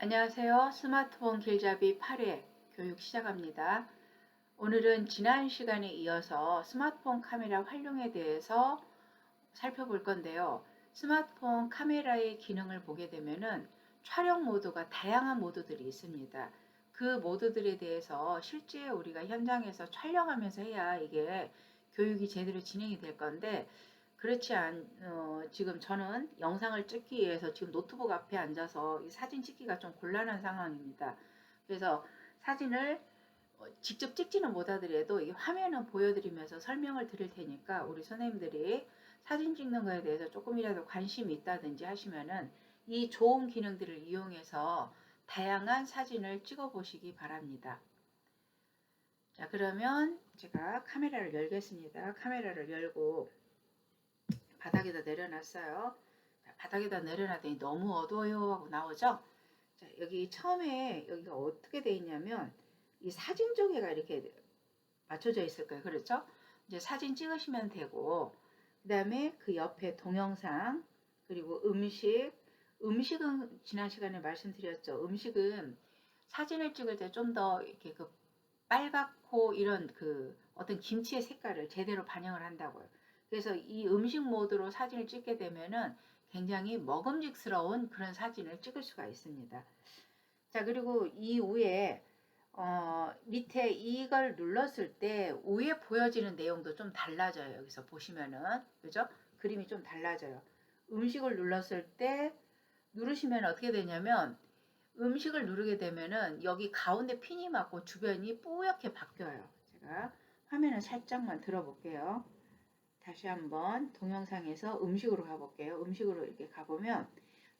안녕하세요. 스마트폰 길잡이 8회 교육 시작합니다. 오늘은 지난 시간에 이어서 스마트폰 카메라 활용에 대해서 살펴볼 건데요. 스마트폰 카메라의 기능을 보게 되면은 촬영 모드가 다양한 모드들이 있습니다. 그 모드들에 대해서 실제 우리가 현장에서 촬영하면서 해야 이게 교육이 제대로 진행이 될 건데 지금 저는 영상을 찍기 위해서 지금 노트북 앞에 앉아서 이 사진 찍기가 좀 곤란한 상황입니다. 그래서 사진을 직접 찍지는 못하더라도 이 화면은 보여드리면서 설명을 드릴 테니까 우리 선생님들이 사진 찍는 거에 대해서 조금이라도 관심이 있다든지 하시면은 이 좋은 기능들을 이용해서 다양한 사진을 찍어 보시기 바랍니다. 자, 그러면 제가 카메라를 열겠습니다. 카메라를 열고 바닥에다 내려놨어요. 자, 바닥에다 내려놨더니 너무 어두워요 하고 나오죠. 자, 여기 처음에 여기가 어떻게 돼 있냐면 이 사진 조개가 이렇게 맞춰져 있을 거예요. 그렇죠? 이제 사진 찍으시면 되고 그 다음에 그 옆에 동영상 그리고 음식은 지난 시간에 말씀드렸죠. 음식은 사진을 찍을 때 좀 더 이렇게 그 빨갛고 이런 그 어떤 김치의 색깔을 제대로 반영을 한다고요. 그래서 이 음식 모드로 사진을 찍게 되면은 굉장히 먹음직스러운 그런 사진을 찍을 수가 있습니다. 자, 그리고 이 위에 밑에 이걸 눌렀을 때 위에 보여지는 내용도 좀 달라져요. 여기서 보시면은 그죠? 그림이 좀 달라져요. 음식을 눌렀을 때 누르시면 어떻게 되냐면 음식을 누르게 되면은 여기 가운데 핀이 맞고 주변이 뿌옇게 바뀌어요. 제가 화면을 살짝만 들어볼게요. 다시 한번 동영상에서 음식으로 가볼게요. 음식으로 이렇게 가보면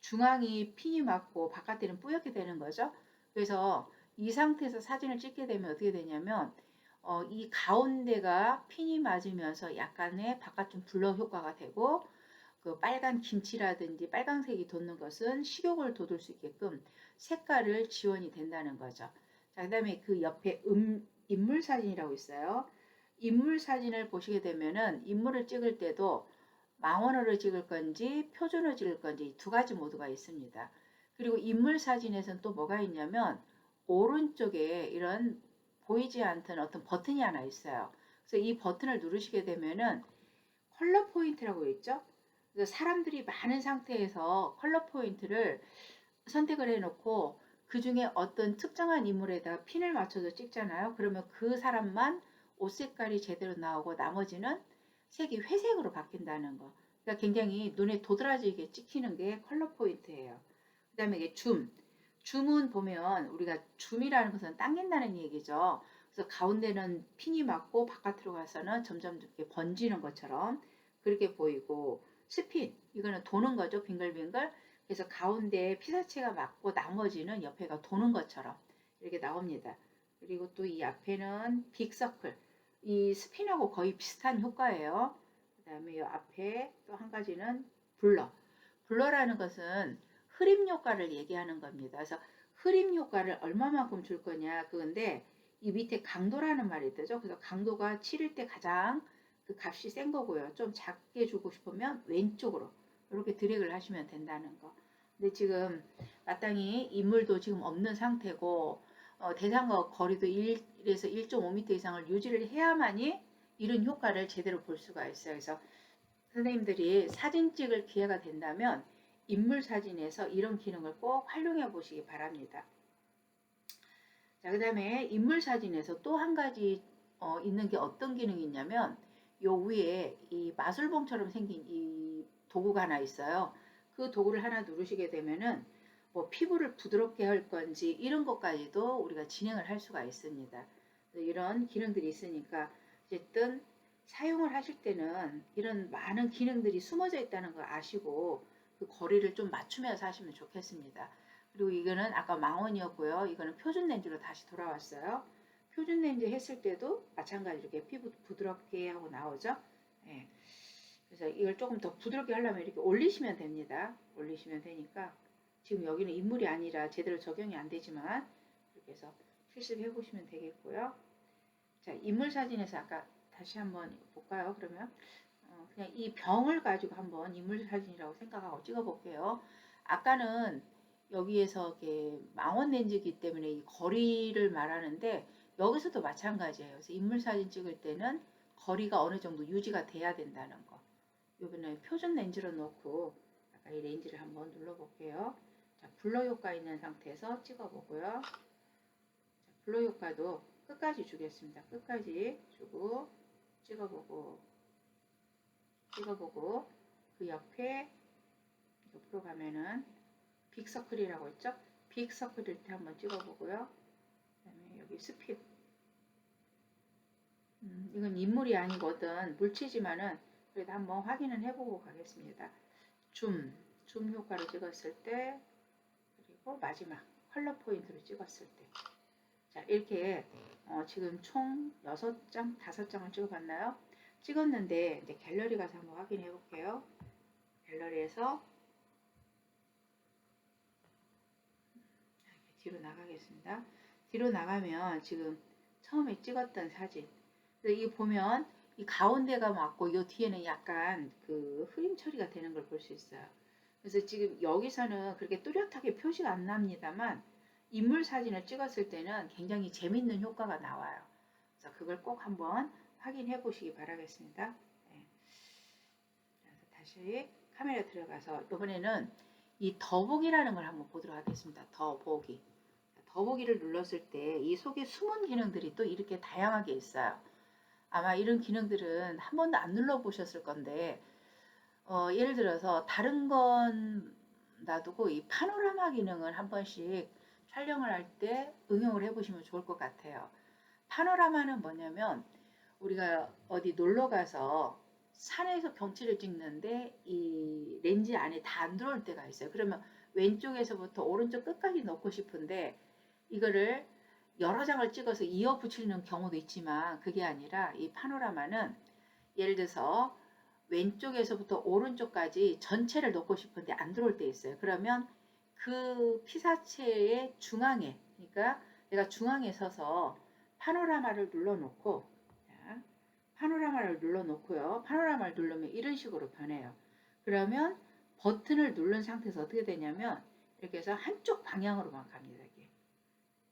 중앙이 핀이 맞고 바깥에는 뿌옇게 되는 거죠. 그래서 이 상태에서 사진을 찍게 되면 어떻게 되냐면 이 가운데가 핀이 맞으면서 약간의 바깥 좀 블러 효과가 되고 그 빨간 김치라든지 빨간색이 돋는 것은 식욕을 돋을 수 있게끔 색깔을 지원이 된다는 거죠. 자, 그 다음에 그 옆에 인물 사진이라고 있어요. 인물 사진을 보시게 되면은 인물을 찍을 때도 망원으로 찍을 건지 표준으로 찍을 건지 두 가지 모드가 있습니다. 그리고 인물 사진에서는 또 뭐가 있냐면 오른쪽에 이런 보이지 않던 어떤 버튼이 하나 있어요. 그래서 이 버튼을 누르시게 되면은 컬러 포인트라고 있죠. 그래서 사람들이 많은 상태에서 컬러 포인트를 선택을 해놓고 그 중에 어떤 특정한 인물에다 핀을 맞춰서 찍잖아요. 그러면 그 사람만 옷 색깔이 제대로 나오고 나머지는 색이 회색으로 바뀐다는 거. 그러니까 굉장히 눈에 도드라지게 찍히는 게 컬러 포인트예요. 그 다음에 이게 줌. 줌은 보면 우리가 줌이라는 것은 당긴다는 얘기죠. 그래서 가운데는 핀이 맞고 바깥으로 가서는 점점 이렇게 번지는 것처럼 그렇게 보이고 스핀 이거는 도는 거죠. 빙글빙글. 그래서 가운데에 피사체가 맞고 나머지는 옆에가 도는 것처럼 이렇게 나옵니다. 그리고 또 이 앞에는 빅서클. 이 스핀하고 거의 비슷한 효과예요. 그 다음에 이 앞에 또 한 가지는 블러. 블러라는 것은 흐림 효과를 얘기하는 겁니다. 그래서 흐림 효과를 얼마만큼 줄 거냐 그건데 이 밑에 강도라는 말이 있죠. 그래서 강도가 7일 때 가장 그 값이 센 거고요. 좀 작게 주고 싶으면 왼쪽으로 이렇게 드래그를 하시면 된다는 거. 근데 지금 마땅히 인물도 지금 없는 상태고 대상과 거리도 1에서 1.5m 이상을 유지를 해야만이 이런 효과를 제대로 볼 수가 있어요. 그래서 선생님들이 사진 찍을 기회가 된다면 인물 사진에서 이런 기능을 꼭 활용해 보시기 바랍니다. 자, 그 다음에 인물 사진에서 또 한 가지 있는 게 어떤 기능이 있냐면 요 위에 이 마술봉처럼 생긴 이 도구가 하나 있어요. 그 도구를 하나 누르시게 되면은 뭐 피부를 부드럽게 할 건지 이런 것까지도 우리가 진행을 할 수가 있습니다. 이런 기능들이 있으니까 어쨌든 사용을 하실 때는 이런 많은 기능들이 숨어져 있다는 걸 아시고 그 거리를 좀 맞추면서 하시면 좋겠습니다. 그리고 이거는 아까 망원이었고요. 이거는 표준 렌즈로 다시 돌아왔어요. 표준 렌즈 했을 때도 마찬가지로 이렇게 피부 부드럽게 하고 나오죠. 예. 그래서 이걸 조금 더 부드럽게 하려면 이렇게 올리시면 됩니다. 올리시면 되니까 지금 여기는 인물이 아니라 제대로 적용이 안 되지만 이렇게 해서 실습해 보시면 되겠고요. 자, 인물 사진에서 아까 다시 한번 볼까요? 그러면 그냥 이 병을 가지고 한번 인물 사진이라고 생각하고 찍어 볼게요. 아까는 여기에서 이게 망원 렌즈이기 때문에 이 거리를 말하는데 여기서도 마찬가지예요. 그래서 인물 사진 찍을 때는 거리가 어느 정도 유지가 돼야 된다는 거. 이번에 표준 렌즈로 놓고 아까 이 렌즈를 한번 눌러볼게요. 자, 블러 효과 있는 상태에서 찍어보고요. 자, 블러 효과도 끝까지 주겠습니다. 끝까지 주고 찍어보고 그 옆에 옆으로 가면은 빅서클이라고 있죠? 빅서클일 때 한번 찍어보고요. 그 다음에 여기 스핍. 이건 인물이 아니거든. 물체지만은 그래도 한번 확인은 해보고 가겠습니다. 줌 효과를 찍었을 때, 그리고 마지막 컬러 포인트로 찍었을 때. 자, 이렇게 지금 총 6장, 5장을 찍어봤나요? 찍었는데 이제 갤러리 가서 한번 확인해 볼게요. 갤러리에서 뒤로 나가겠습니다. 뒤로 나가면 지금 처음에 찍었던 사진. 이 보면 이 가운데가 맞고 이 뒤에는 약간 그 흐림 처리가 되는 걸 볼 수 있어요. 그래서 지금 여기서는 그렇게 뚜렷하게 표시가 안 납니다만 인물 사진을 찍었을 때는 굉장히 재밌는 효과가 나와요. 그래서 그걸 꼭 한번 확인해 보시기 바라겠습니다. 네. 그래서 다시 카메라 들어가서 이번에는 이 더보기라는 걸 한번 보도록 하겠습니다. 더보기. 더보기를 눌렀을 때 이 속에 숨은 기능들이 또 이렇게 다양하게 있어요. 아마 이런 기능들은 한 번도 안 눌러보셨을 건데 예를 들어서 다른 건 놔두고 이 파노라마 기능을 한 번씩 촬영을 할 때 응용을 해보시면 좋을 것 같아요. 파노라마는 뭐냐면 우리가 어디 놀러 가서 산에서 경치를 찍는데 이 렌즈 안에 다 안 들어올 때가 있어요. 그러면 왼쪽에서부터 오른쪽 끝까지 넣고 싶은데 이거를 여러 장을 찍어서 이어 붙이는 경우도 있지만 그게 아니라 이 파노라마는 예를 들어서 왼쪽에서부터 오른쪽까지 전체를 넣고 싶은데 안 들어올 때 있어요. 그러면 그 피사체의 중앙에, 그러니까 내가 중앙에 서서 파노라마를 눌러놓고, 파노라마를 눌러놓고요. 파노라마를 누르면 이런 식으로 변해요. 그러면 버튼을 누른 상태에서 어떻게 되냐면 이렇게 해서 한쪽 방향으로만 갑니다. 이게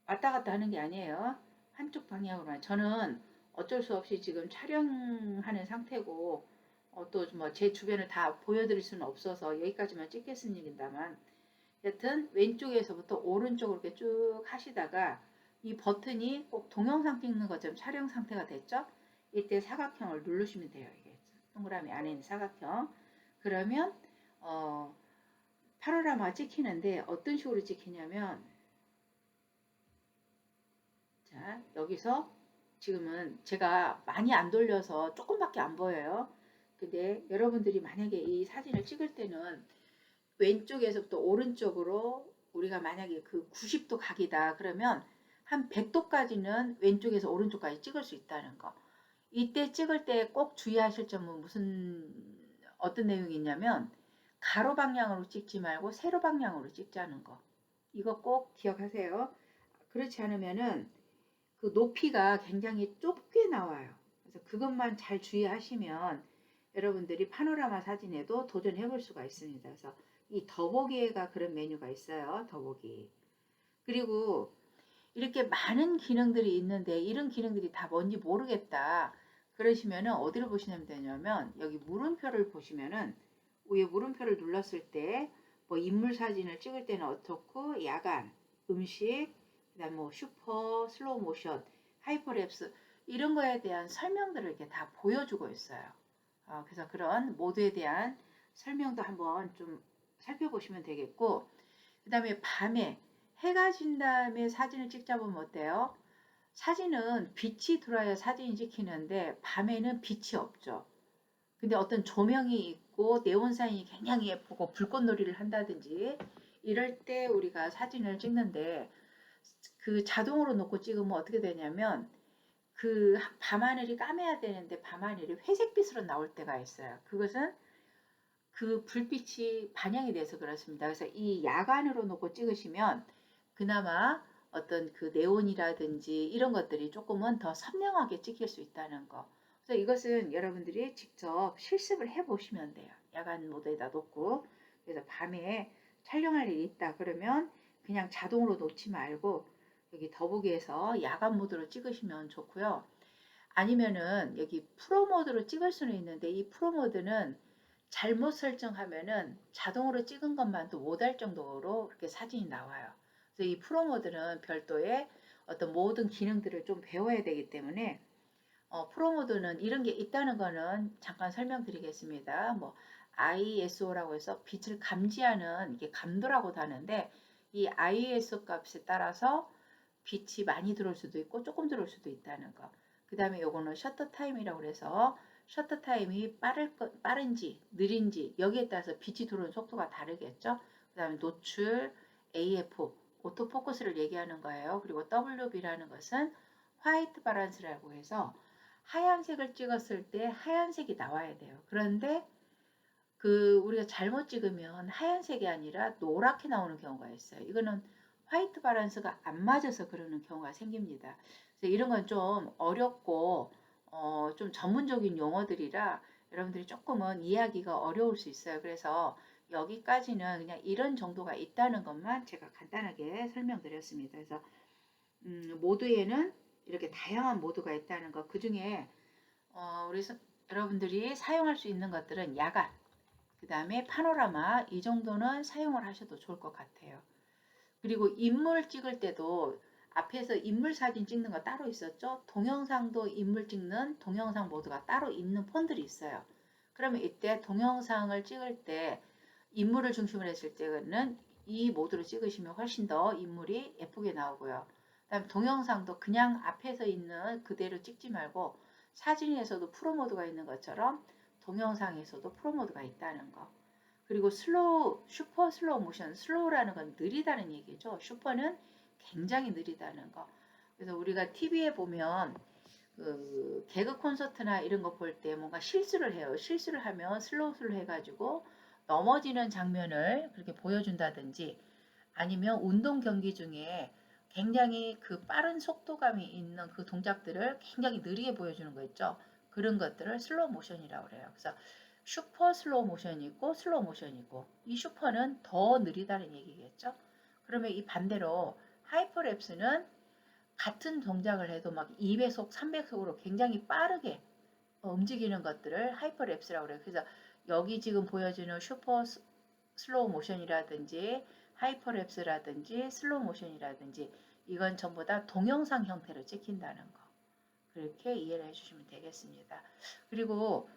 왔다 갔다 하는 게 아니에요. 한쪽 방향으로만. 저는 어쩔 수 없이 지금 촬영하는 상태고 또 뭐 제 주변을 다 보여드릴 수는 없어서 여기까지만 찍겠습니다만 여튼 왼쪽에서부터 오른쪽으로 이렇게 쭉 하시다가 이 버튼이 꼭 동영상 찍는 것처럼 촬영 상태가 됐죠? 이때 사각형을 누르시면 돼요. 이게 동그라미 안에 있는 사각형. 그러면 파노라마 찍히는데 어떤 식으로 찍히냐면 자 여기서 지금은 제가 많이 안 돌려서 조금밖에 안 보여요. 근데 여러분들이 만약에 이 사진을 찍을 때는 왼쪽에서부터 오른쪽으로 우리가 만약에 그 90도 각이다 그러면 한 100도까지는 왼쪽에서 오른쪽까지 찍을 수 있다는 거. 이때 찍을 때 꼭 주의하실 점은 어떤 내용이 있냐면 가로 방향으로 찍지 말고 세로 방향으로 찍자는 거. 이거 꼭 기억하세요. 그렇지 않으면은 그 높이가 굉장히 좁게 나와요. 그래서 그것만 잘 주의하시면 여러분들이 파노라마 사진에도 도전해 볼 수가 있습니다. 그래서 이 더보기가 그런 메뉴가 있어요. 더보기. 그리고 이렇게 많은 기능들이 있는데 이런 기능들이 다 뭔지 모르겠다. 그러시면은 어디를 보시면 되냐면 여기 물음표를 보시면은 위에 물음표를 눌렀을 때 뭐 인물 사진을 찍을 때는 어떻고 야간, 음식, 그다음 뭐 슈퍼, 슬로우 모션, 하이퍼랩스 이런 거에 대한 설명들을 이렇게 다 보여주고 있어요. 그래서 그런 모드에 대한 설명도 한번 좀 살펴보시면 되겠고 그 다음에 밤에 해가 진 다음에 사진을 찍자 보면 어때요? 사진은 빛이 들어야 사진이 찍히는데 밤에는 빛이 없죠. 근데 어떤 조명이 있고 네온사인이 굉장히 예쁘고 불꽃놀이를 한다든지 이럴 때 우리가 사진을 찍는데 그 자동으로 놓고 찍으면 어떻게 되냐면 그 밤하늘이 까매야 되는데 밤하늘이 회색빛으로 나올 때가 있어요. 그것은 그 불빛이 반영이 돼서 그렇습니다. 그래서 이 야간으로 놓고 찍으시면 그나마 어떤 그 네온이라든지 이런 것들이 조금은 더 선명하게 찍힐 수 있다는 거. 그래서 이것은 여러분들이 직접 실습을 해 보시면 돼요. 야간 모드에다 놓고 그래서 밤에 촬영할 일이 있다 그러면 그냥 자동으로 놓지 말고 여기 더보기에서 야간 모드로 찍으시면 좋고요. 아니면은 여기 프로 모드로 찍을 수는 있는데 이 프로 모드는 잘못 설정하면은 자동으로 찍은 것만도 못할 정도로 이렇게 사진이 나와요. 그래서 이 프로 모드는 별도의 어떤 모든 기능들을 좀 배워야 되기 때문에 프로 모드는 이런 게 있다는 거는 잠깐 설명드리겠습니다. 뭐 ISO라고 해서 빛을 감지하는 이게 감도라고도 하는데 이 ISO 값에 따라서 빛이 많이 들어올 수도 있고 조금 들어올 수도 있다는 거. 그 다음에 요거는 셔터 타임이라고 해서 셔터 타임이 빠른지 느린지 여기에 따라서 빛이 들어오는 속도가 다르겠죠. 그 다음에 노출, AF, 오토포커스를 얘기하는 거예요. 그리고 WB라는 것은 화이트 바란스라고 해서 하얀색을 찍었을 때 하얀색이 나와야 돼요. 그런데 우리가 잘못 찍으면 하얀색이 아니라 노랗게 나오는 경우가 있어요. 이거는 화이트 바란스가 안 맞아서 그러는 경우가 생깁니다. 그래서 이런 건 좀 어렵고 좀 전문적인 용어들이라 여러분들이 조금은 이해하기가 어려울 수 있어요. 그래서 여기까지는 그냥 이런 정도가 있다는 것만 제가 간단하게 설명드렸습니다. 그래서 모드에는 이렇게 다양한 모드가 있다는 것. 그 중에 우리 여러분들이 사용할 수 있는 것들은 야간, 그 다음에 파노라마 이 정도는 사용을 하셔도 좋을 것 같아요. 그리고 인물 찍을 때도 앞에서 인물 사진 찍는 거 따로 있었죠. 동영상도 인물 찍는 동영상 모드가 따로 있는 폰들이 있어요. 그러면 이때 동영상을 찍을 때 인물을 중심으로 했을 때는 이 모드로 찍으시면 훨씬 더 인물이 예쁘게 나오고요. 그다음 동영상도 그냥 앞에서 있는 그대로 찍지 말고 사진에서도 프로 모드가 있는 것처럼 동영상에서도 프로 모드가 있다는 거. 그리고 슈퍼 슬로우 모션, 슬로우라는 건 느리다는 얘기죠. 슈퍼는 굉장히 느리다는 거. 그래서 우리가 TV에 보면 개그 콘서트나 이런 거 볼 때 뭔가 실수를 해요. 실수를 하면 슬로우슬로 해가지고 넘어지는 장면을 그렇게 보여준다든지 아니면 운동 경기 중에 굉장히 그 빠른 속도감이 있는 그 동작들을 굉장히 느리게 보여주는 거 있죠. 그런 것들을 슬로우 모션이라고 그래요. 그래서 슈퍼 슬로우 모션이 있고 슬로우 모션이 있고 이 슈퍼는 더 느리다는 얘기겠죠. 그러면 이 반대로 하이퍼랩스는 같은 동작을 해도 막 2배속, 3배속으로 굉장히 빠르게 움직이는 것들을 하이퍼랩스라고 그래요. 그래서 여기 지금 보여주는 슈퍼 슬로우 모션이라든지 하이퍼랩스라든지 슬로우 모션이라든지 이건 전부 다 동영상 형태로 찍힌다는 거. 그렇게 이해를 해주시면 되겠습니다. 그리고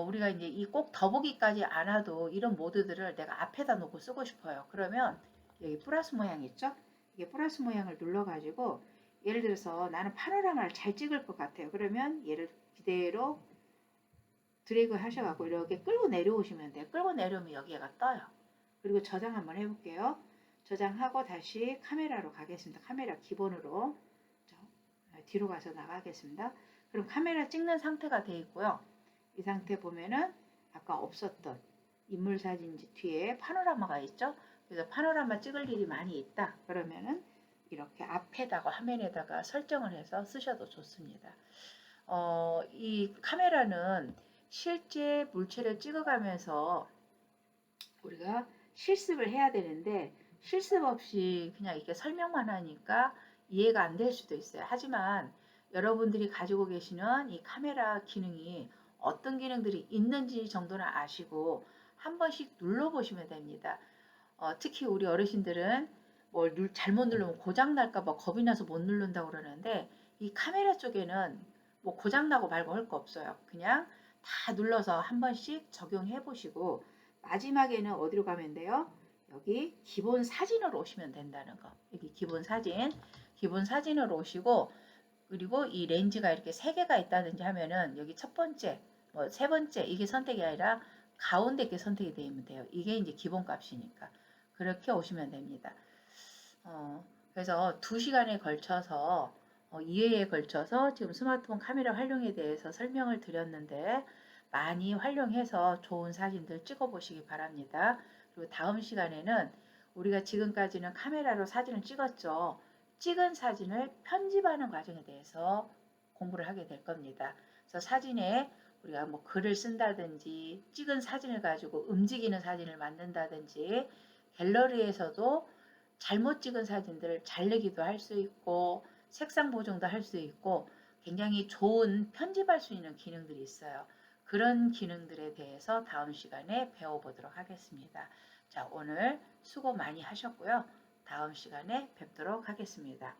우리가 이제 이 꼭 더보기까지 안 와도 이런 모드들을 내가 앞에다 놓고 쓰고 싶어요. 그러면 여기 플러스 모양 있죠? 이게 플러스 모양을 눌러가지고 예를 들어서 나는 파노라마를 잘 찍을 것 같아요. 그러면 얘를 그대로 드래그 하셔갖고 이렇게 끌고 내려오시면 돼요. 끌고 내려오면 여기가 떠요. 그리고 저장 한번 해볼게요. 저장하고 다시 카메라로 가겠습니다. 카메라 기본으로 뒤로 가서 나가겠습니다. 그럼 카메라 찍는 상태가 되어 있고요. 이 상태 보면은 아까 없었던 인물 사진 뒤에 파노라마가 있죠. 그래서 파노라마 찍을 일이 많이 있다. 그러면은 이렇게 앞에다가 화면에다가 설정을 해서 쓰셔도 좋습니다. 이 카메라는 실제 물체를 찍어가면서 우리가 실습을 해야 되는데 실습 없이 그냥 이렇게 설명만 하니까 이해가 안 될 수도 있어요. 하지만 여러분들이 가지고 계시는 이 카메라 기능이 어떤 기능들이 있는지 정도는 아시고 한 번씩 눌러보시면 됩니다. 특히 우리 어르신들은 뭘 잘못 누르면 고장 날까봐 겁이 나서 못 누른다고 그러는데 이 카메라 쪽에는 뭐 고장 나고 말고 할 거 없어요. 그냥 다 눌러서 한 번씩 적용해 보시고 마지막에는 어디로 가면 돼요? 여기 기본 사진으로 오시면 된다는 거. 여기 기본 사진으로 오시고 그리고 이 렌즈가 이렇게 3개가 있다든지 하면은 여기 첫 번째, 뭐 세 번째 이게 선택이 아니라 가운데 게 선택이 되면 돼요. 이게 이제 기본 값이니까 그렇게 오시면 됩니다. 그래서 2시간에 걸쳐서 2회에 걸쳐서 지금 스마트폰 카메라 활용에 대해서 설명을 드렸는데 많이 활용해서 좋은 사진들 찍어 보시기 바랍니다. 그리고 다음 시간에는 우리가 지금까지는 카메라로 사진을 찍었죠. 찍은 사진을 편집하는 과정에 대해서 공부를 하게 될 겁니다. 그래서 사진에 우리가 뭐 글을 쓴다든지 찍은 사진을 가지고 움직이는 사진을 만든다든지 갤러리에서도 잘못 찍은 사진들을 잘 내기도 할 수 있고 색상 보정도 할 수 있고 굉장히 좋은 편집할 수 있는 기능들이 있어요. 그런 기능들에 대해서 다음 시간에 배워보도록 하겠습니다. 자, 오늘 수고 많이 하셨고요. 다음 시간에 뵙도록 하겠습니다.